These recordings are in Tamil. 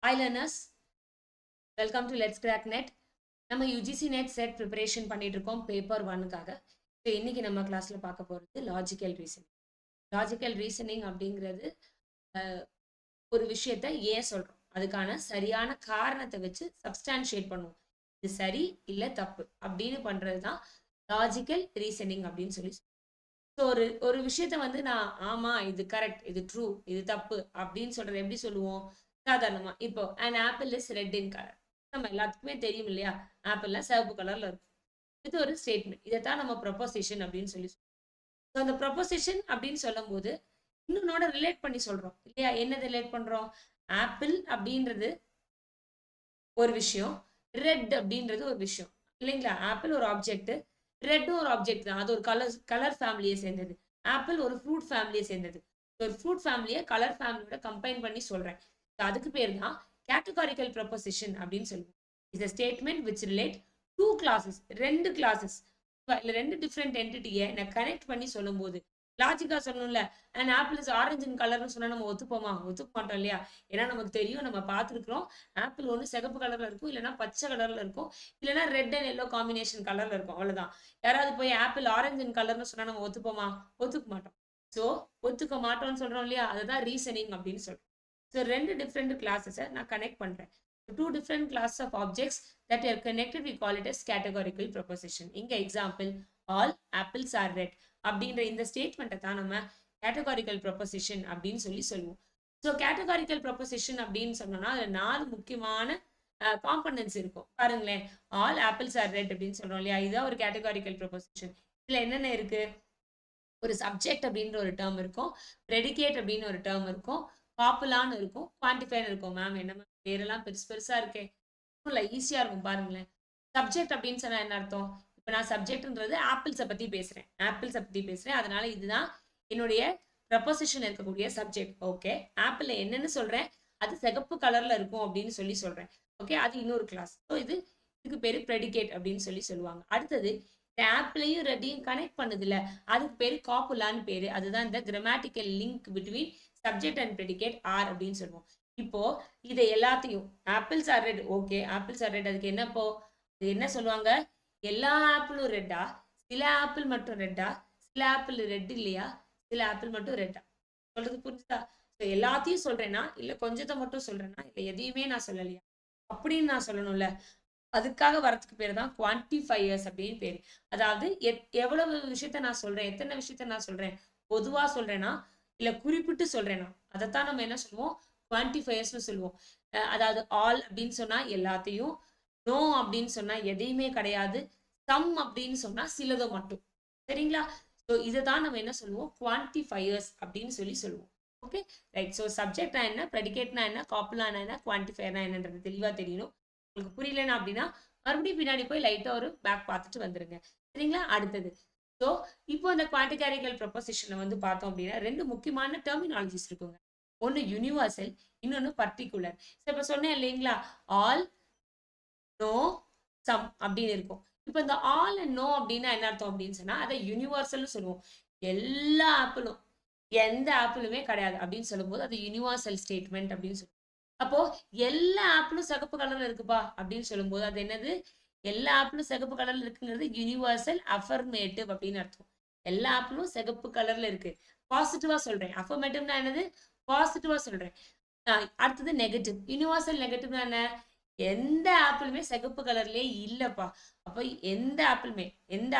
Hi learners, welcome to Let's Crack Net. நம்ம யுஜிசி நெட் செட் ப்ரிப்பரேஷன் பண்ணிட்டு இருக்கோம் பேப்பர் ஒன்னுக்காக. ஸோ இன்னைக்கு நம்ம கிளாஸ்ல பார்க்க போறது லாஜிக்கல் ரீசனிங். லாஜிக்கல் ரீசனிங் அப்படிங்கிறது ஒரு விஷயத்த ஏன் சொல்றோம், அதுக்கான சரியான காரணத்தை வச்சு சப்ஸ்டான்ஷியேட் பண்ணுவோம். இது சரி இல்லை தப்பு அப்படின்னு பண்றது தான் லாஜிக்கல் ரீசனிங் அப்படின்னு சொல்லி. ஸோ ஒரு ஒரு விஷயத்த வந்து நான் ஆமா இது கரெக்ட், இது ட்ரூ, இது தப்பு அப்படின்னு சொல்றது எப்படி சொல்லுவோம்? சாதாரணமா இப்போ an apple is red in color. நம்ம எல்லாத்துக்குமே தெரியும் இல்லையா, ஆப்பிள்லாம் சிவப்பு கலர்ல இருக்கும். இது ஒரு ஸ்டேட்மெண்ட். இதைத்தான் நம்ம ப்ரொபோசிஷன் அப்படின்னு சொல்லி சொல்றோம். ஸோ அந்த ப்ரொபோசிஷன் அப்படின்னு சொல்லும் போது இன்னொன்னோட ரிலேட் பண்ணி சொல்றோம் இல்லையா. என்ன ரிலேட் பண்றோம்? ஆப்பிள் அப்படின்றது ஒரு விஷயம், ரெட் அப்படின்றது ஒரு விஷயம் இல்லைங்களா. ஆப்பிள் ஒரு ஆப்ஜெக்ட், ரெட்டும் ஒரு ஆப்ஜெக்ட் தான். அது ஒரு கலர் ஃபேமிலியை சேர்ந்தது. ஆப்பிள் ஒரு ஃப்ரூட் ஃபேமிலியை சேர்ந்தது. ஒரு ஃப்ரூட் ஃபேமிலியை கலர் ஃபேமிலியோட கம்பைன் பண்ணி சொல்றேன். அதுக்கு பேர் தான் கேட்டகாரிக்கல் ப்ரொபோசிஷன் அப்படின்னு சொல்லுவோம். Is a statement which relate two classes, ரெண்டு கிளாஸஸ் இல்ல ரெண்டு டிஃப்ரெண்ட் என்டிட்டியை நான் கனெக்ட் பண்ணி சொல்லும்போது லாஜிக்கா சொல்லணும்ல. அண்ட் ஆப்பிள் இஸ் ஆரஞ்சு கலர்னு சொன்னா நம்ம ஒத்துப்போமா? ஒத்துக்க மாட்டோம் இல்லையா. ஏன்னா நமக்கு தெரியும், நம்ம பார்த்துருக்கிறோம். ஆப்பிள் ஒன்று சிகப்பு கலர்ல இருக்கும், இல்லைன்னா பச்சை கலர்ல இருக்கும், இல்லைன்னா ரெட் அண்ட் எல்லோ காம்பினேஷன் கலர்ல இருக்கும், அவ்வளவுதான். யாராவது போய் ஆப்பிள் ஆரஞ்சு கலர்னு சொன்னா நம்ம ஒத்துப்போமா? ஒத்துக்க மாட்டோம். ஸோ ஒத்துக்க மாட்டோம்னு சொல்றோம் இல்லையா, அதுதான் ரீசனிங் அப்படின்னு சொல்றோம். ஸோ ரெண்டு டிஃப்ரெண்ட் கிளாஸஸை நான் கனெக்ட் பண்றேன். Two different class of objects that are connected, we call it as categorical proposition. இங்க example, all apples are red அப்படின்ற இந்த ஸ்டேட்மெண்ட்டை தான் நம்ம categorical proposition அப்படின்னு சொல்லி சொல்லுவோம். ஸோ கேட்டகாரிக்கல் ப்ரொபோசிஷன் அப்படின்னு சொன்னோம்னா அதுல 4 முக்கியமான காம்பனன்ட்ஸ் இருக்கும். பாருங்களேன், ஆல் ஆப்பிள்ஸ் ஆர் ரெட் அப்படின்னு சொல்றோம் இல்லையா, இதுதான் ஒரு கேட்டகாரிக்கல் ப்ரொபோசிஷன். இதுல என்னென்ன இருக்கு? ஒரு சப்ஜெக்ட் அப்படின்ற ஒரு டேர்ம் இருக்கும், ப்ரெடிகேட் அப்படின்னு ஒரு டேர்ம் இருக்கும், காப்புலான்னு இருக்கும், குவான்டிஃபைன்னு இருக்கும். மேம் என்ன மேம் பேரெல்லாம் பெருசு பெருசா இருக்கே? இல்லை, ஈஸியா இருக்கும் பாருங்களேன். சப்ஜெக்ட் அப்படின்னு சொன்னா என்ன அர்த்தம்? இப்போ நான் சப்ஜெக்ட்ன்றது ஆப்பிள்ஸை பத்தி பேசுறேன், அதனால இதுதான் என்னுடைய ப்ரப்போசிஷன் இருக்கக்கூடிய சப்ஜெக்ட். ஓகே, ஆப்பிள் என்னன்னு சொல்றேன், அது சிகப்பு கலர்ல இருக்கும் அப்படின்னு சொல்லி சொல்றேன். ஓகே, அது இன்னொரு கிளாஸ். ஸோ இதுக்கு பேரு ப்ரெடிகேட் அப்படின்னு சொல்லி சொல்லுவாங்க. அடுத்தது இந்த ஆப்பிளையும் ரெட்டையும் கனெக்ட் பண்ணுதுல, அதுக்கு பேரு காப்புலான்னு பேரு. அதுதான் இந்த grammatical link between subject and predicate are அப்படின்னு சொல்லுவோம். இப்போ இதை எல்லாத்தையும் apples are red, okay apples are red, அதுக்கு என்னப்போ என்ன சொல்லுவாங்க? எல்லா ஆப்பிளும் ரெட்டா, சில ஆப்பிள் மட்டும் ரெட்டா, சில ஆப்பிள் ரெட் இல்லையா, சில ஆப்பிள் மட்டும் ரெட்டா? சொல்றது புரிஞ்சுதா? எல்லாத்தையும் சொல்றேன்னா இல்ல கொஞ்சத்தை மட்டும் சொல்றேன்னா இல்ல எதையுமே நான் சொல்லலையா அப்படின்னு நான் சொல்லணும்ல. அதுக்காக வரதுக்கு பேர் தான் குவான்டிஃபையர்ஸ் அப்படின்னு பேரு. அதாவது எவ்வளவு விஷயத்த நான் சொல்றேன், எத்தனை விஷயத்த நான் சொல்றேன், பொதுவா சொல்றேன்னா இல்ல குறிப்பிட்டு சொல்றேன்னா அதைத்தான் நம்ம என்ன சொல்லுவோம்? குவான்டிஃபையர்ஸ்னு சொல்லுவோம். அதாவது ஆல் அப்படின்னு சொன்னா எல்லாத்தையும், நோ அப்படின்னு சொன்னா எதையுமே கிடையாது, சம் அப்படின்னு சொன்னா சிலதை மட்டும். சரிங்களா? ஸோ இதை தான் நம்ம என்ன சொல்லுவோம்? குவான்டிஃபையர்ஸ் அப்படின்னு சொல்லி சொல்லுவோம். Okay right. ஸோ சப்ஜெக்ட்னா என்ன, ப்ரெடிகேட்னா என்ன, காப்புலானா என்ன, குவான்டிஃபையர்னா என்னன்றது தெளிவா தெரியணும். உங்களுக்கு புரியலன்னா அப்படின்னா மறுபடியும் பின்னாடி போய் லைட்டா ஒரு பேக் பார்த்துட்டு வந்துருங்க. சரிங்களா? அடுத்தது, ஸோ இப்போ இந்த குவான்டிகாரிக்கல் ப்ரொபோசிஷனை வந்து பார்த்தோம் அப்படின்னா ரெண்டு முக்கியமான டெர்மினாலஜிஸ் இருக்குங்க. ஒன்று யூனிவர்சல், இன்னொன்று பர்டிகுலர். ஸோ இப்போ சொன்னேன் இல்லைங்களா, ஆல், நோ, சம் அப்படின்னு இருக்கும். இப்போ இந்த ஆல் அண்ட் நோ அப்படின்னா என்ன அர்த்தம் அப்படின்னு சொன்னா அதை யூனிவர்சல்னு சொல்லுவோம். எல்லா ஆப்பிளும், எந்த ஆப்பிளுமே கிடையாது அப்படின்னு சொல்லும்போது அது யூனிவர்சல் ஸ்டேட்மெண்ட் அப்படின்னு சொல்லுவோம். அப்போ எல்லா ஆப்பிளும் சிகப்பு கலர்ல இருக்குப்பா அப்படின்னு சொல்லும்போது அது என்னது? எல்லா ஆப்பிளும் சிகப்பு கலர்ல இருக்குங்கிறது யூனிவர்சல் அஃபர்மேட்டிவ் அப்படின்னு அர்த்தம். எல்லா ஆப்பிளும் சிகப்பு கலர்ல இருக்கு, பாசிட்டிவா சொல்றேன். அஃபர்மேட்டிவ்னா என்னது? பாசிட்டிவா சொல்றேன். அடுத்தது நெகட்டிவ். யூனிவர்சல் நெகட்டிவ்னா என்ன? எந்த ஆப்பிளுமே சிகப்பு கலர்லயே இல்லப்பா. அப்போ எந்த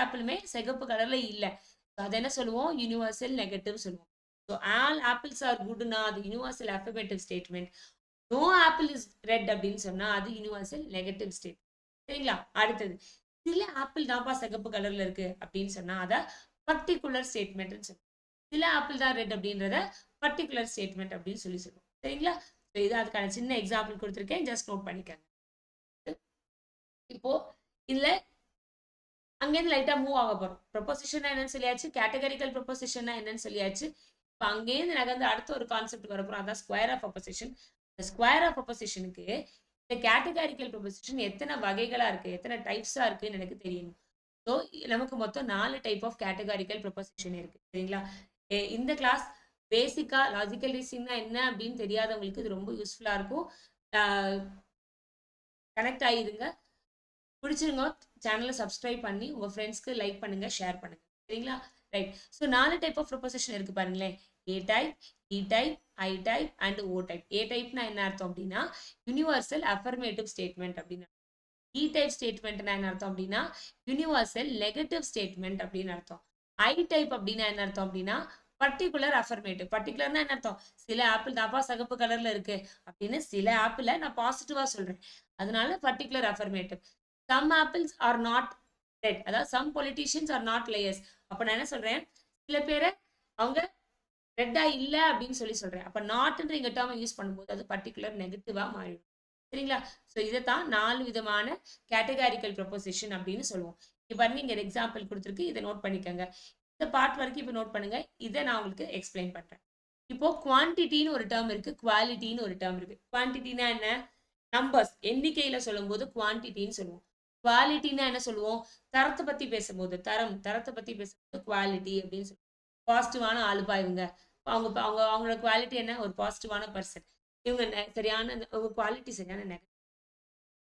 ஆப்பிளுமே சிகப்பு கலர்ல இல்ல. அது என்ன சொல்லுவோம்? யூனிவர்சல் நெகட்டிவ் சொல்லுவோம். ஸோ ஆல் ஆப்பிள்ஸ் ஆர் குட்னா அது universal affirmative statement. No apple is red அப்படின்னு சொன்னா அது யூனிவர்சல் நெகட்டிவ் ஸ்டேட். சரிங்களா? அடுத்தது, சில ஆப்பிள் தான்ப்பா சிகப்பு கலர்ல இருக்கு அப்படின்னு சொன்னா அத பர்டிகுலர் ஸ்டேட்மெண்ட் சொல்லுவோம். சில ஆப்பிள் தான் ரெட் அப்படின்றத பர்டிகுலர் ஸ்டேட்மெண்ட் அப்படின்னு சொல்லி சொல்லுவோம். சரிங்களா? இது அதுக்கான சின்ன எக்ஸாம்பிள் கொடுத்துருக்கேன், ஜஸ்ட் நோட் பண்ணிக்கங்க. இப்போ இதுல அங்கேருந்து லைட்டா மூவ் ஆக போறோம். ப்ரொபோசிஷன் என்னன்னு சொல்லியாச்சு, கேட்டகரிக்கல் ப்ரொபோசிஷன் என்னன்னு சொல்லியாச்சு. இப்போ அங்கேருந்து நகர்ந்து அடுத்த ஒரு கான்செப்ட் வரப்போறோம், அதான் ஸ்கொயர் ஆஃப் அப்போசிஷன். இந்த ஸ்கொயர் ஆஃப் அப்போசிஷனுக்கு இந்த கேட்டகரிக்கல் ப்ரொபோசிஷன் எத்தனை வகைகளா இருக்கு, எத்தனை டைப்ஸா இருக்குன்னு எனக்கு தெரியணும். ஸோ நமக்கு மொத்தம் 4 டைப் ஆஃப் கேட்டகரிக்கல் ப்ரொபோசிஷன் இருக்கு. சரிங்களா? இந்த கிளாஸ் பேசிக்கா லாஜிக்கல் ரீசனிங்னா என்ன அப்படின்னு தெரியாதவங்களுக்கு இது ரொம்ப யூஸ்ஃபுல்லா இருக்கும். கனெக்ட் ஆகிருங்க. பிடிச்சிருங்க சேனலை சப்ஸ்கிரைப் பண்ணி உங்கள் ஃப்ரெண்ட்ஸ்க்கு லைக் பண்ணுங்க, ஷேர் பண்ணுங்க. சரிங்களா? Right. So 4 type of proposition இருக்கு பாருங்களேன். A type, E type, I type and O type. A டைப்னா என்ன அர்த்தம் அப்படின்னா யூனிவர்சல் அஃபர்மேட்டிவ் ஸ்டேட்மெண்ட் அப்படின்னு. இ டைப் ஸ்டேட்மெண்ட்னா என்ன அர்த்தம் அப்படின்னா யூனிவர்சல் நெகட்டிவ் ஸ்டேட்மெண்ட் அப்படின்னு அர்த்தம். ஐ டைப் அப்படின்னா என்ன அர்த்தம் அப்படின்னா பர்டிகுலர் அஃபர்மேட்டிவ். பர்டிகுலர்னா என்ன அர்த்தம்? சில ஆப்பிள் தாப்பா சிகப்பு கலர்ல இருக்கு அப்படின்னு சில ஆப்பிள நான் பாசிட்டிவா சொல்றேன், அதனால particular affirmative. Some apples are not red, அதாவது some politicians are not liars. அப்ப நான் என்ன சொல்றேன், சில பேரை அவங்க ரெட்டா இல்ல அப்படின்னு சொல்றேன். அப்ப நாட்ன்ற இங்க டேர்ம் யூஸ் பண்ணும்போது அது பர்டிகுலர் நெகட்டிவா மாறிடும். சரிங்களா? ஸோ இதைத்தான் 4 விதமான கேட்டகாரிக்கல் ப்ரொபோசிஷன் அப்படின்னு சொல்லுவோம். இங்க பாருங்க, இங்க எக்ஸாம்பிள் கொடுத்துருக்கு, இதை நோட் பண்ணிக்கோங்க. இந்த பார்ட் வரைக்கும் இப்போ நோட் பண்ணுங்க, இதை நான் உங்களுக்கு எக்ஸ்பிளைன் பண்றேன். இப்போ குவான்டிட்டின்னு ஒரு டேர்ம் இருக்கு, குவாலிட்டின்னு ஒரு டேர்ம் இருக்கு. குவான்டிட்டினா என்ன? நம்பர்ஸ், எண்ணிக்கையில சொல்லும்போது குவான்டிட்டின்னு சொல்லுவோம். குவாலிட்டினா என்ன சொல்லுவோம்? தரத்தை பத்தி பேசும்போது, தரத்தை பத்தி பேசும்போது குவாலிட்டி அப்படின்னு சொல்லுவோம். பாசிட்டிவான ஆளுப்பா இவங்க, அவங்களோட குவாலிட்டி என்ன? ஒரு பாசிட்டிவான பர்சன். இவங்க சரியான, உங்க குவாலிட்டி சரியான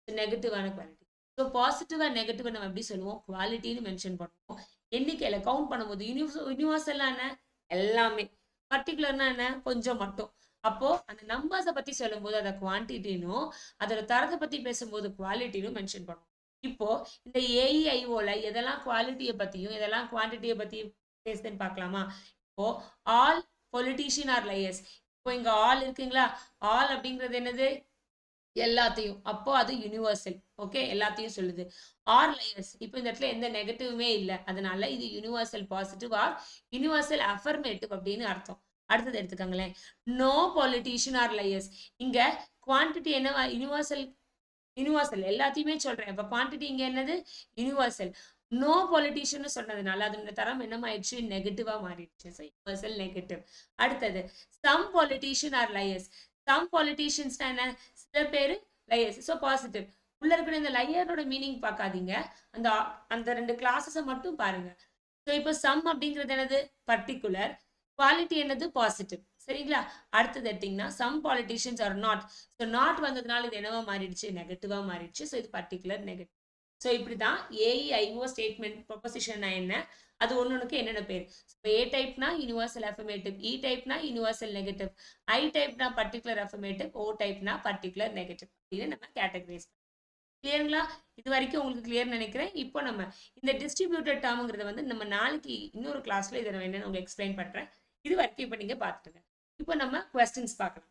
நெகட்டிவான quality. So positive and negative நம்ம எப்படி சொல்லுவோம்? குவாலிட்டின்னு மென்ஷன் பண்ணுவோம். எண்ணிக்கையில கவுண்ட் பண்ணும்போது யூனிவர்சல்னா என்ன? எல்லாமே. பர்டிகுலர்னா என்ன? கொஞ்சம் மட்டும். அப்போ அந்த நம்பர்ஸை பத்தி சொல்லும்போது அதை குவான்டிட்டினும், அதோட தரத்தை பத்தி பேசும்போது குவாலிட்டினும் மென்ஷன் பண்ணுவோம். இப்போ இந்த ஏஇஐஓல எதெல்லாம் குவாலிட்டியை பத்தியும் எதெல்லாம் குவான்டிட்டியை பத்தியும் பேசுதுன்னு பார்க்கலாமா? இப்போ ஆல் பொலிட்டீஷியன் ஆர் லையர்ஸ். இப்போ இங்க ஆல் இருக்குங்களா? ஆல் அப்படிங்கிறது என்னது? எல்லாத்தையும். அப்போ அது யுனிவர்சல். ஓகே, எல்லாத்தையும் சொல்லுது. ஆர் லையர்ஸ், இப்போ இந்த இடத்துல எந்த நெகட்டிவுமே இல்லை, அதனால இது universal positive or universal affirmative அப்படின்னு அர்த்தம். அடுத்தது எடுத்துக்கோங்களேன். No politician are liars. இங்க குவான்டிட்டி என்னவா? யுனிவர்சல். யுனிவர்சல் எல்லாத்தையுமே சொல்றேன். இப்ப குவான்டிட்டி இங்க என்னது? யுனிவர்சல். நோ பொலிட்டீஷியன் சொன்னதுனால அதோட தரம் என்னமாயிடுச்சு? நெகட்டிவா மாறிடுச்சு. So universal negative. அடுத்தது some politician are liars. Some politicians என்ன? சில பேர் லையர்ஸ். So positive. உள்ள இருக்கிற இந்த லையரோட மீனிங் பார்க்காதீங்க, அந்த அந்த 2 கிளாஸஸை மட்டும் பாருங்க. ஸோ இப்போ சம் அப்படிங்கிறது என்னது? பர்டிகுலர். குவாலிட்டி என்னது? பாசிட்டிவ். சரிங்களா? அடுத்தது எடுத்தீங்கன்னா some politicians are not. So not வந்ததுனால இது என்னவா மாறிடுச்சு? நெகட்டிவா மாறிடுச்சு. ஸோ இது பர்டிகுலர் நெகட்டிவ். ஸோ இப்படிதான் ஏஇஐஓ ஸ்டேட்மெண்ட் ப்ரொபோசிஷன்னா என்ன, அது ஒன்னொன்னுக்கு என்னென்ன பேர். இப்போ ஏ டைப்னா யூனிவர்சல் அஃபர்மேட்டிவ், இ டைப்னா யூனிவர்சல் நெகட்டிவ், ஐ டைப்னா பர்டிகுலர் அஃபர்மேட்டிவ், ஓ டைப்னா பர்டிகுலர் நெகட்டிவ் அப்படின்னு நம்ம கேட்டகரைஸ். கிளியருங்களா? இது வரைக்கும் உங்களுக்கு கிளியர் நினைக்கிறேன். இப்போ நம்ம இந்த டிஸ்ட்ரிபியூட்டட் டேர்ம்ங்கிறத வந்து நம்ம நாளைக்கு இன்னொரு கிளாஸ்ல இதை நான் என்னன்னு உங்களுக்கு எக்ஸ்பிளைன் பண்றேன். இது வரைக்கும் இப்போ நீங்க பார்த்துட்டுங்க. இப்போ நம்ம கொஸ்டின்ஸ் பார்க்கலாம்.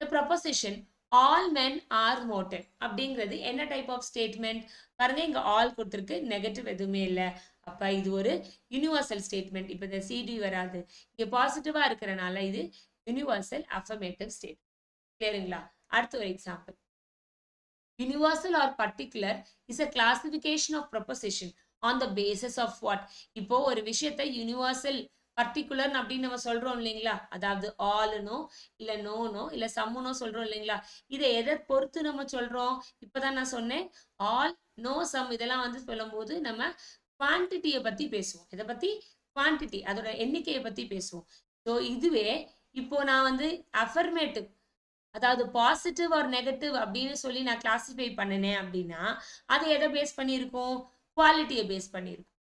The proposition all men are mortal அப்படிங்கிறது என்ன டைப் ஆஃப் ஸ்டேட்மெண்ட்? பாருங்க, இங்க ஆல் கொடுத்துருக்கு, நெகட்டிவ் எதுவுமே இல்லை. அப்ப இது ஒரு யூனிவர்சல் ஸ்டேட்மெண்ட். இப்போ இந்த சிடி வராது, இங்க பாசிட்டிவா இருக்கிறனால இது யூனிவர்சல் அஃபர்மேட்டிவ் ஸ்டேட். கிளியருங்களா? அடுத்த ஒரு example. Universal or particular is a classification of proposition on the basis of what? இப்போ ஒரு விஷயத்தை யூனிவர்சல் பர்டிகுலர் அப்படின்னு நம்ம சொல்றோம் இல்லைங்களா? அதாவது ஆல்னோ இல்ல நோனோ இல்ல சம்முனோ சொல்றோம் இல்லைங்களா? இதை எதை பொறுத்து நம்ம சொல்றோம்? இப்பதான் நான் சொன்னேன், ஆல், நோ, சம் இதெல்லாம் வந்து சொல்லும்போது நம்ம குவான்டிட்டியை பத்தி பேசுவோம். இதை பத்தி குவான்டிட்டி, அதோட எண்ணிக்கையை பத்தி பேசுவோம். ஸோ இதுவே இப்போ நான் வந்து அஃபர்மேட்டிவ், அதாவது பாசிட்டிவ் ஆர் நெகட்டிவ் அப்படின்னு சொல்லி நான் கிளாசிஃபை பண்ணினேன் அப்படின்னா அது எதை பேஸ் பண்ணியிருக்கும்? குவாலிட்டியை பேஸ் பண்ணியிருக்கும்.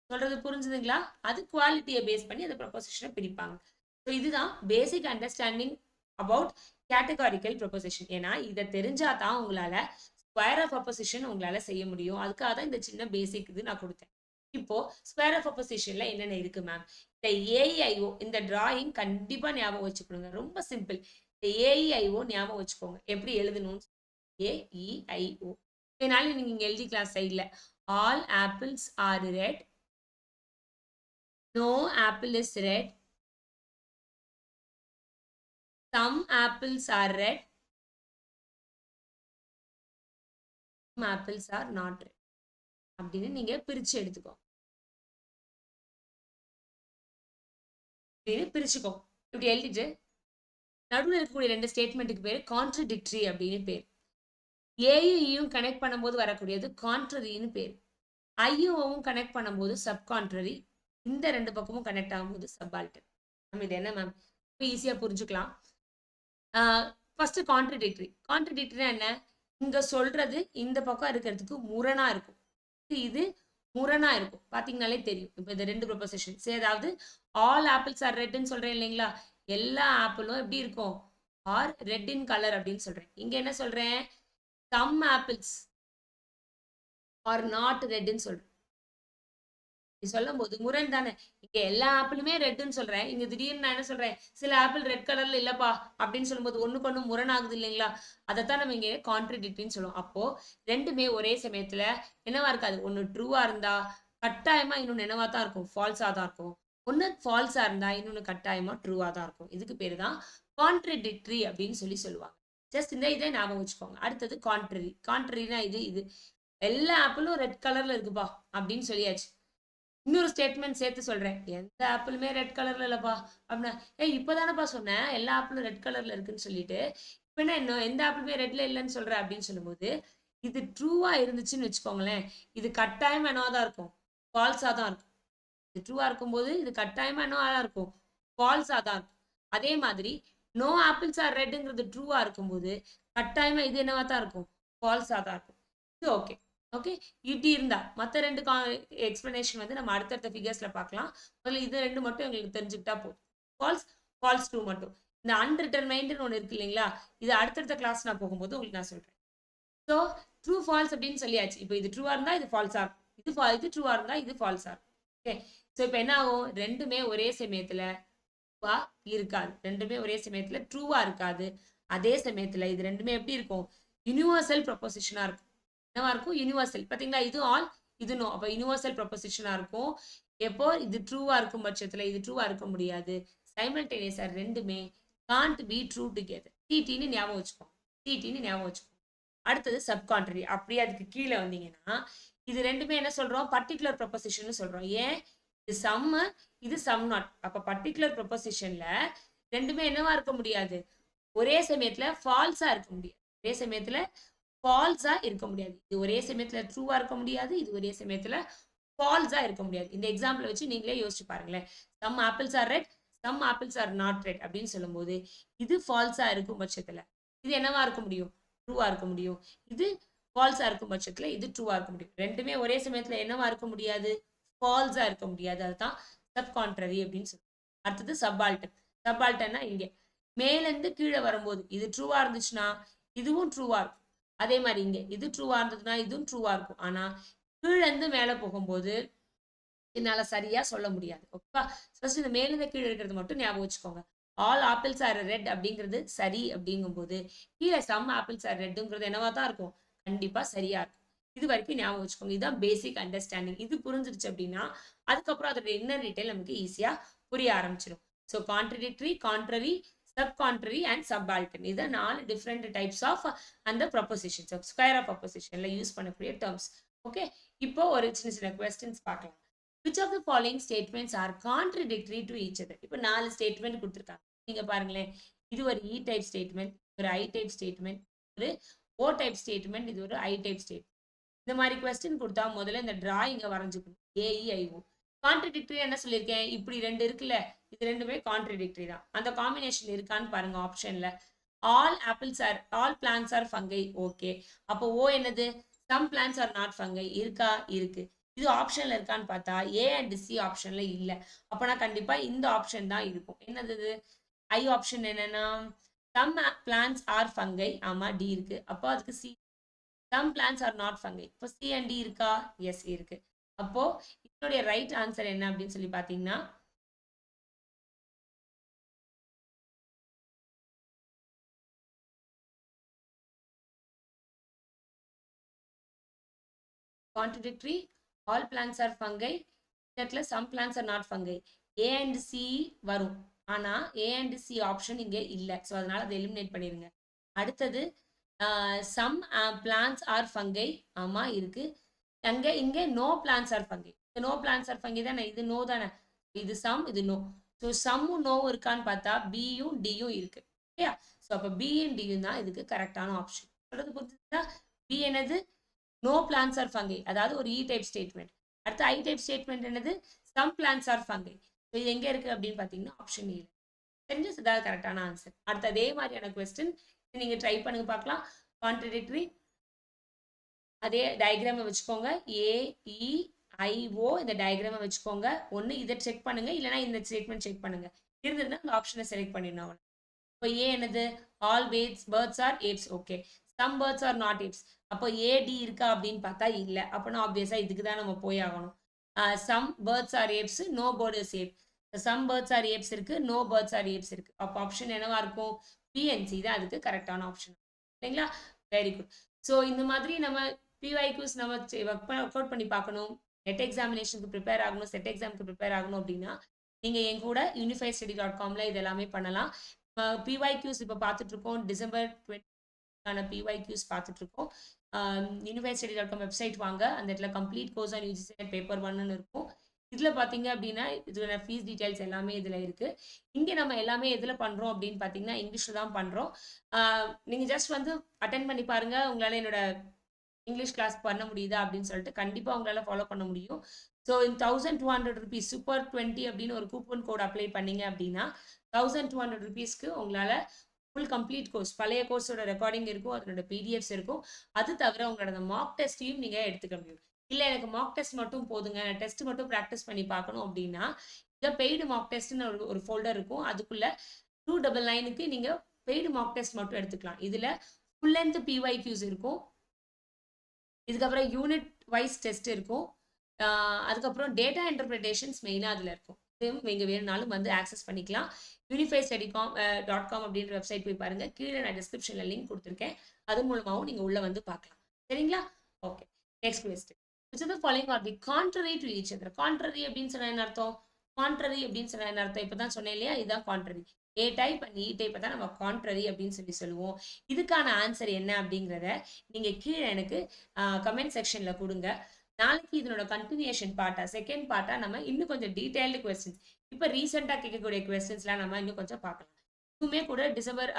சொல்றது புரிஞ்சுதுங்களா? அது குவாலிட்டியை பேஸ் பண்ணி அந்த ப்ரொபோசிஷனை பிரிப்பாங்க. ஸோ இதுதான் basic understanding about categorical proposition. ஏன்னா இதை தெரிஞ்சா தான் உங்களால ஸ்கொயர் ஆஃப் ப்ரொபோசிஷன் உங்களால செய்ய முடியும். அதுக்காக தான் இந்த சின்ன பேசிக் இது நான் கொடுத்தேன். இப்போ ஸ்கொயர் ஆஃப் ப்ரொபோசிஷன்ல என்னென்ன இருக்கு மேம்? இந்த ஏஐஓ, இந்த டிராயிங் கண்டிப்பா ஞாபகம் வச்சுக்கணுங்க, ரொம்ப சிம்பிள். ஏஇஐஓ ஞாபகம் வச்சுக்கோங்க, எப்படி எழுதணும். ஏஇஐஓ இதனால நீங்க இங்க எழுதி கிளாஸ் சைட்ல all apples are red, no apple is red, some apples are red, apples are not red அப்படின்னு நீங்க பிரிச்சு எடுத்துக்கோ. அப்படின்னு பிரிச்சுக்கோ. இப்படி எழுதிட்டு நடுவில் இருக்கக்கூடிய 2 ஸ்டேட்மெண்ட்டுக்கு பேர் கான்ட்ரடிக்டரி அப்படின்னு பேர். ஏயும் கனெக்ட் பண்ணும்போது வரக்கூடியது கான்ட்ரரின்னு பேர். ஐயும் கனெக்ட் பண்ணும்போது சப் கான்ட்ரரி. இந்த 2 பக்கமும் கனெக்ட் ஆகும்போது சப்பால்டர். நம்ம இது என்ன மேம்? இப்போ ஈஸியா புரிஞ்சுக்கலாம். ஃபர்ஸ்ட் கான்ட்ரடிக்டரி என்ன, இங்க சொல்றது இந்த பக்கம் இருக்கிறதுக்கு முரணா இருக்கும். இது முரணா இருக்கும். பாத்தீங்கன்னாலே தெரியும். இப்ப இந்த ரெண்டு ப்ரொபோசிஷன்ஸ், அதாவது ஆல் ஆப்பிள்ஸ் ஆர் ரெட்னு சொல்றேன் இல்லைங்களா, எல்லா ஆப்பிளும் எப்படி இருக்கும், ஆர் ரெட் இன் கலர் அப்படின்னு சொல்றேன். இங்க என்ன சொல்றேன், சம் ஆப்பிள்ஸ் ஆர் நாட் ரெட்னு சொல்றேன். சொல்லும் போது முரண் தானே. இங்க எல்லா ஆப்பிளுமே ரெட்னு சொல்றேன், இங்க திடீர்னு நான் என்ன சொல்றேன், சில ஆப்பிள் ரெட் கலர்ல இல்லப்பா அப்படின்னு சொல்லும்போது ஒண்ணுக்கு ஒண்ணு முரணாகுது இல்லைங்களா, அதைத்தான் நம்ம இங்க கான்ட்ரடிக்டரின்னு சொல்லுவோம். அப்போ ரெண்டுமே ஒரே சமயத்துல என்னவா இருக்காது, ஒண்ணு ட்ரூவா இருந்தா கட்டாயமா இன்னொன்னு என்னவா தான் இருக்கும், ஃபால்ஸா தான் இருக்கும். ஒண்ணு ஃபால்ஸா இருந்தா இன்னொன்னு கட்டாயமா ட்ரூவா தான் இருக்கும். இதுக்கு பேரு தான் கான்ட்ரடிக்டரி அப்படின்னு சொல்லுவாங்க. ஜஸ்ட் இந்த இதை ஞாபகம் வச்சுக்கோங்க. அடுத்தது கான்ட்ரரினா இது எல்லா ஆப்பிளும் ரெட் கலர்ல இருக்குப்பா அப்படின்னு சொல்லியாச்சு. இன்னொரு ஸ்டேட்மெண்ட் சேர்த்து சொல்றேன், எந்த ஆப்பிளுமே ரெட் கலர்ல இல்லப்பா அப்படின்னா, இப்பதானப்பா சொன்னேன் எல்லா ஆப்பிளும் ரெட் கலர்ல இருக்குன்னு சொல்லிட்டு, இப்ப என்ன இன்னும் எந்த ஆப்பிளுமே ரெட்ல இல்லைன்னு சொல்ற அப்படின்னு சொல்லும்போது, இது ட்ரூவா இருந்துச்சுன்னு வச்சுக்கோங்களேன், இது கட்டாயமா என்னவா தான் இருக்கும், ஃபால்ஸா தான் இருக்கும். இது ட்ரூவா இருக்கும்போது இது கட்டாயமா என்னவா தான் இருக்கும், ஃபால்ஸா தான் இருக்கும். அதே மாதிரி நோ ஆப்பிள்ஸ் ஆர் ரெட்ங்கிறது ட்ரூவா இருக்கும்போது கட்டாயமா இது என்னவா தான் இருக்கும், ஃபால்ஸா தான் இருக்கும். இது ஓகே. ஓகே, இப்படி இருந்தா மற்ற ரெண்டு எக்ஸ்பிளனேஷன் வந்து நம்ம அடுத்தடுத்த ஃபிகர்ஸ்ல பார்க்கலாம். முதல்ல இது ரெண்டு மட்டும் எங்களுக்கு தெரிஞ்சுக்கிட்டா போதும். ஃபால்ஸ் ட்ரூ மட்டும். இந்த அன்டிட்டர்மைண்ட்னு ஒன்று இருக்கு இல்லைங்களா, இது அடுத்தடுத்த கிளாஸ் நான் போகும்போது உங்களுக்கு நான் சொல்றேன். ஸோ ட்ரூ ஃபால்ஸ் அப்படின்னு சொல்லியாச்சு. இப்போ இது ட்ரூவா இருந்தா இது ஃபால்ஸா இருக்கும், இது ட்ரூவா இருந்தா இது ஃபால்ஸா இருக்கும். ஓகே, ஸோ இப்போ என்ன ஆகும், ரெண்டுமே ஒரே சமயத்துல ட்ரூவா இருக்காது, ரெண்டுமே ஒரே சமயத்துல ட்ரூவா இருக்காது. அதே சமயத்துல இது ரெண்டுமே எப்படி இருக்கும், யூனிவர்சல் ப்ரொபோசிஷனா இருக்கும். என்னவா இருக்கும், யூனிவர்சல். பாத்தீங்களா, இது ஆல் இது நோ, அப்ப யூனிவர்சல் ப்ரொபோசிஷனா இருக்கும். எப்போ இது ட்ரூவா இருக்கும் பட்சத்துல இது ட்ரூவா இருக்க முடியாது. சைமல்டேனியஸா ரெண்டுமே காண்ட் பி ட்ரூ டுகெதர். டிடின்னு ஞாபகம் வச்சுக்கோங்க, டிடின்னு ஞாபகம் வச்சுக்கோங்க. அடுத்தது சப்கான்ட்ரரி. அப்படியே அதுக்கு கீழே வந்தீங்கன்னா இது ரெண்டுமே என்ன சொல்றோம், பர்டிகுலர் ப்ரொபோசிஷன் சொல்றோம். ஏன், இது சம், இது சம் நாட். அப்ப பர்டிகுலர் ப்ரொபோசிஷன்ல ரெண்டுமே என்னவா இருக்க முடியாது, ஒரே சமயத்துல ஃபால்ஸா இருக்க முடியாது, ஒரே சமயத்துல ஃபால்ஸா இருக்க முடியாது. இது ஒரே சமயத்துல ட்ரூவா இருக்க முடியாது, இது ஒரே சமயத்துல ஃபால்ஸா இருக்க முடியாது. இந்த எக்ஸாம்பிள் வச்சு நீங்களே யோசிச்சு பாருங்களேன். Some apples are red, some apples are not red அப்படின்னு சொல்லும்போது இது ஃபால்ஸா இருக்கும் பட்சத்துல இது என்னவா இருக்க முடியும், ட்ரூவா இருக்க முடியும். இது ஃபால்ஸா இருக்கும் பட்சத்துல இது ட்ரூவா இருக்க முடியும். ரெண்டுமே ஒரே சமயத்துல என்னவா இருக்க முடியாது, ஃபால்ஸா இருக்க முடியாது. அதுதான் சப்கான்ட்ரரி அப்படின்னு சொல்லுவோம். அடுத்தது சப்பால்டன். சப்பால்டன்னா இங்க மேல இருந்து கீழே வரும்போது இது ட்ரூவா இருந்துச்சுன்னா இதுவும் ட்ரூவா இருக்கும். அதே மாதிரி இங்க இது ட்ரூவா இருந்ததுன்னா இதுவும் ட்ரூவா இருக்கும். ஆனா கீழ இருந்து மேல போகும்போது என்னால சரியா சொல்ல முடியாது. ஓகேவா, ஃபர்ஸ்ட் இந்த மேல இருந்து கீழே இருக்கிறது மட்டும் ஞாபகம் வச்சுக்கோங்க. ஆல் ஆப்பிள்ஸ் ஆர் ரெட் அப்படிங்கிறது சரி அப்படிங்கும்போது கீழே சம் ஆப்பிள்ஸ் ஆர் ரெட்ங்கிறது என்னவா தான் இருக்கும், கண்டிப்பா சரியா இருக்கும். இது வரைக்கும் ஞாபகம் வச்சுக்கோங்க. இதுதான் பேசிக் அண்டர்ஸ்டாண்டிங். இது புரிஞ்சிருச்சு அப்படின்னா அதுக்கப்புறம் அதோட இன்னர் டீடைல் நமக்கு ஈஸியா புரிய ஆரம்பிச்சிடும். ஸோ கான்ட்ரடிக்டரி, கான்ட்ரரி, சப்கான்ட்ரரி அண்ட் சப்பால்டன், இது 4 டிஃப்ரெண்ட் டைப்ஸ் ஆஃப் அந்த ப்ரொபோசிஷன்ஸ், ஸ்கொயர் ஆஃப் ப்ரொபோசிஷன்ல யூஸ் பண்ணக்கூடிய டேர்ம்ஸ். ஓகே, இப்போ ஒரு சின்ன சின்ன கொஸ்டின்ஸ் பார்க்கலாம். which of the following statements are contradictory to each other? இப்போ 4 ஸ்டேட்மெண்ட் கொடுத்துருக்காங்க. நீங்க பாருங்களேன், இது ஒரு இ டைப் ஸ்டேட்மெண்ட், ஒரு ஐ டைப் ஸ்டேட்மெண்ட், ஒரு ஓ டைப் ஸ்டேட்மெண்ட், இது ஒரு ஐ டைப் ஸ்டேட்மெண்ட். இந்த மாதிரி கொஸ்டின் கொடுத்தா முதல்ல இந்த டிராயிங்கை வரைஞ்சுக்கணும். ஏஇஐஓ. கான்ட்ரடிக்டரி என்ன சொல்லியிருக்கேன், இப்படி ரெண்டு இருக்குல்ல, இது ரெண்டுமே கான்ட்ரடிக்டரி தான். அந்த காம்பினேஷன் இருக்கான்னு பாருங்க ஆப்ஷன்ல. All apples are, all plants are fungi. Okay, அப்போ ஓ என்னது, some plants are not fungi இருக்கா, இருக்கு. இது ஆப்ஷன்ல இருக்கான்னு பார்த்தா ஏ அண்ட் சி ஆப்ஷன்ல இல்ல. அப்பனா கண்டிப்பா இந்த ஆப்ஷன் தான் இருக்கும். என்னது, ஐ ஆப்ஷன் என்னன்னா சம் பிளான்ஸ் ஆர் ஃபங்கை. ஆமா, டி இருக்கு. அப்போ அதுக்கு C. some plants are not fungi. இப்போ சி அண்ட் டி இருக்கா, எஸ் இருக்கு. அப்போ இதனுடைய ரைட் ஆன்சர் என்ன அப்படின்னு சொல்லி பாத்தீங்கன்னா contradictory, all plants are fungi, இடத்துல some plants are not fungi. A and C வரும், ஆனா ஏ அண்ட் சி ஆப்ஷன் இங்க இல்ல. ஸோ அதனால அதை எலிமினேட் பண்ணிருங்க. அடுத்தது சம் பிளான்ஸ் ஆர் ஃபங்கை. ஆமா இருக்கு. அங்க இங்க no plants are fungi. No plants are fungi தானே, இது நோ தானே, இது சம் இது நோ. ஸோ சம்மும் நோவும் இருக்கான்னு பார்த்தா பியும் டியும் இருக்கு. ஓகேயா, ஸோ அப்போ பியும் டியும் தான் இதுக்கு கரெக்டான ஆப்ஷன். சொல்றது புரிஞ்சுதா, பி என்னது, நோ பிளான்ஸ் ஆர் ஃபங்கை, அதாவது ஒரு இ டைப் ஸ்டேட்மெண்ட். அடுத்து ஐ டைப் ஸ்டேட்மெண்ட் என்னது, some plants are fungi. So இது எங்க இருக்கு அப்படின்னு பார்த்தீங்கன்னா ஆப்ஷன் ஏ. தெரிஞ்சு, அதாவது கரெக்டான ஆன்சர். அடுத்து அதே மாதிரியான கொஸ்டின் நீங்க ட்ரை பண்ணுங்க பார்க்கலாம். கான்ட்ரடிக்டரி அதே டயக்ராமை வச்சுக்கோங்க. AEIO இந்த டயக்ராமை வச்சுக்கோங்க. ஒன்று இதை செக் பண்ணுங்க, இல்லைனா இந்த ஸ்டேட்மெண்ட் செக் பண்ணுங்க. இருந்ததுன்னா அந்த ஆப்ஷனை செலக்ட் பண்ணிடணும். இப்போ ஏ என்னது? All birds are apes. Okay. Some birds are not apes. அப்போ ஏடி இருக்கா அப்படின்னு பார்த்தா இல்லை. அப்போனா ஆப்வியஸாக இதுக்கு தான் நம்ம போய் ஆகணும். Some birds are apes, no bird is ape. Some birds are apes இருக்கு, நோ பேர்ட்ஸ் ஆர் ஏப்ஸ் இருக்கு. அப்போ ஆப்ஷன் என்னவா இருக்கும்? பிஎன்சி தான் அதுக்கு கரெக்டான ஆப்ஷன். சரிங்களா? Very good. ஸோ இந்த மாதிரி நம்ம பிஒய்க்யூஸ் நம்ம ஒர்க் அவுட் பண்ணி பார்க்கணும். நெட் எக்ஸாமினேஷனுக்கு ப்ரிப்பேர் ஆகணும், செட் எக்ஸாமுக்கு ப்ரிப்பேர் ஆகணும் அப்படின்னா நீங்கள் என் கூட unifiedstudy.comல இது எல்லாமே பண்ணலாம். பிஒய்க்யூஸ் இப்போ பார்த்துட்டு இருக்கோம். டிசம்பர் 20 பிஒய்க்யூஸ் பார்த்துட்டு இருக்கோம். unifiedstudy.com வெப்சைட் வாங்க. அந்த இடத்துல complete course on UGC NET paper 1ன்னு இருக்கும். இதில் பார்த்தீங்க அப்படின்னா இதில் ஃபீஸ் டீட்டெயில்ஸ் எல்லாமே இதில் இருக்குது. இங்கே நம்ம எல்லாமே எதில் பண்ணுறோம் அப்படின்னு பார்த்தீங்கன்னா இங்கிலீஷில் தான் பண்ணுறோம். நீங்கள் ஜஸ்ட் வந்து அட்டென்ட் பண்ணி பாருங்கள். உங்களால் என்னோட இங்கிலீஷ் கிளாஸ் பண்ண முடியுதா அப்படின்னு சொல்லிட்டு கண்டிப்பாக உங்களால் ஃபாலோ பண்ண முடியும். ஸோ இந்த 1200 rupees சூப்பர் 20 அப்படின்னு ஒரு கூப்பன் கோட் அப்ளை பண்ணீங்க அப்படின்னா 1200 rupeesக்கு உங்களால் ஃபுல் கம்ப்ளீட் கோர்ஸ், பழைய கோர்ஸோட ரெக்கார்டிங் இருக்கும், அதனோட பிடிஎஃப்ஸ் இருக்கும். அது தவிர உங்களோட மார்க் டெஸ்ட்டையும் நீங்கள் எடுத்துக்க முடியும். இல்லை எனக்கு மார்க் டெஸ்ட் மட்டும் போதுங்க, டெஸ்ட் மட்டும் ப்ராக்டிஸ் பண்ணி பார்க்கணும் அப்படின்னா இங்கே பெய்டு மார்க் டெஸ்ட்னு ஒரு ஃபோல்டர் இருக்கும். அதுக்குள்ள 299க்கு நீங்கள் பெய்டு மார்க் டெஸ்ட் மட்டும் எடுத்துக்கலாம். இதில் ஃபுல் லென்த் பிஒய்க்யூஸ் இருக்கும். இதுக்கப்புறம் யூனிட் வைஸ் டெஸ்ட் இருக்கும். அதுக்கப்புறம் டேட்டா இன்டர்பிரிட்டேஷன்ஸ் மெயினாக அதில் இருக்கும். நீங்கள் வேணுனாலும் வந்து ஆக்சஸ் பண்ணிக்கலாம். unifiedstudy.com அப்படின்ற வெப்சைட் போய் பாருங்கள். கீழே நான் டிஸ்கிரிப்ஷனில் லிங்க் கொடுத்துருக்கேன். அது மூலமாகவும் நீங்கள் உள்ளே வந்து பார்க்கலாம். சரிங்களா? Okay. Next question. which of the following are the contrary to each other? contrary அப்படின்னு சொன்னா என்ன அர்த்தம்? contrary அப்படின்னு சொன்னா என்ன அர்த்தம்? இப்போ தான் சொன்னேன் இல்லையா? இதுதான் contrary. ஏ டைப் அண்ட் இ டைப்பை தான் நம்ம கான்ட்ரரி அப்படின்னு சொல்லுவோம். இதுக்கான ஆன்சர் என்ன அப்படிங்கிறத நீங்கள் கீழே எனக்கு கமெண்ட் செக்ஷனில் கொடுங்க. நாளைக்கு இதனோட கண்டினியூஷன் பார்ட்டா, செகண்ட் பார்ட்டா நம்ம இன்னும் கொஞ்சம் டீடைல்டு கொஸ்டின்ஸ், இப்போ ரீசெண்டாக கேட்கக்கூடிய கொஸ்டின்ஸ்லாம் நம்ம இன்னும் கொஞ்சம் பார்க்கலாம். இதுவுமே கூட டிசம்பர்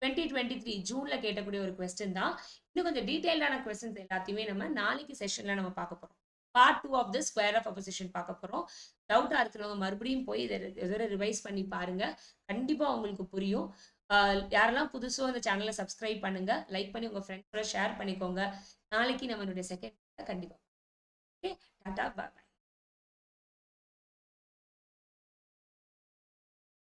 2023 ஜூனில் கேட்கக்கூடிய ஒரு கொஸ்டின் தான். இன்னும் கொஞ்சம் டீடைல்டான கொஸ்டின்ஸ் எல்லாத்தையுமே நம்ம நாளைக்கு செஷனில் நம்ம பார்க்க போகிறோம். Part 2 of the square of opposition பார்க்க போகிறோம். டவுட்டாக இருக்கிறவங்க மறுபடியும் போய் இதை ரிவைஸ் பண்ணி பாருங்க. கண்டிப்பாக உங்களுக்கு புரியும். யாரெல்லாம் புதுசோ அந்த சேனலை சப்ஸ்கிரைப் பண்ணுங்க, லைக் பண்ணி உங்கள் ஃப்ரெண்ட்ஸோட ஷேர் பண்ணிக்கோங்க. நாளைக்கு நம்மளுடைய செகண்ட் கண்டிப்பாக. ஓகே, டாடா, பாய்.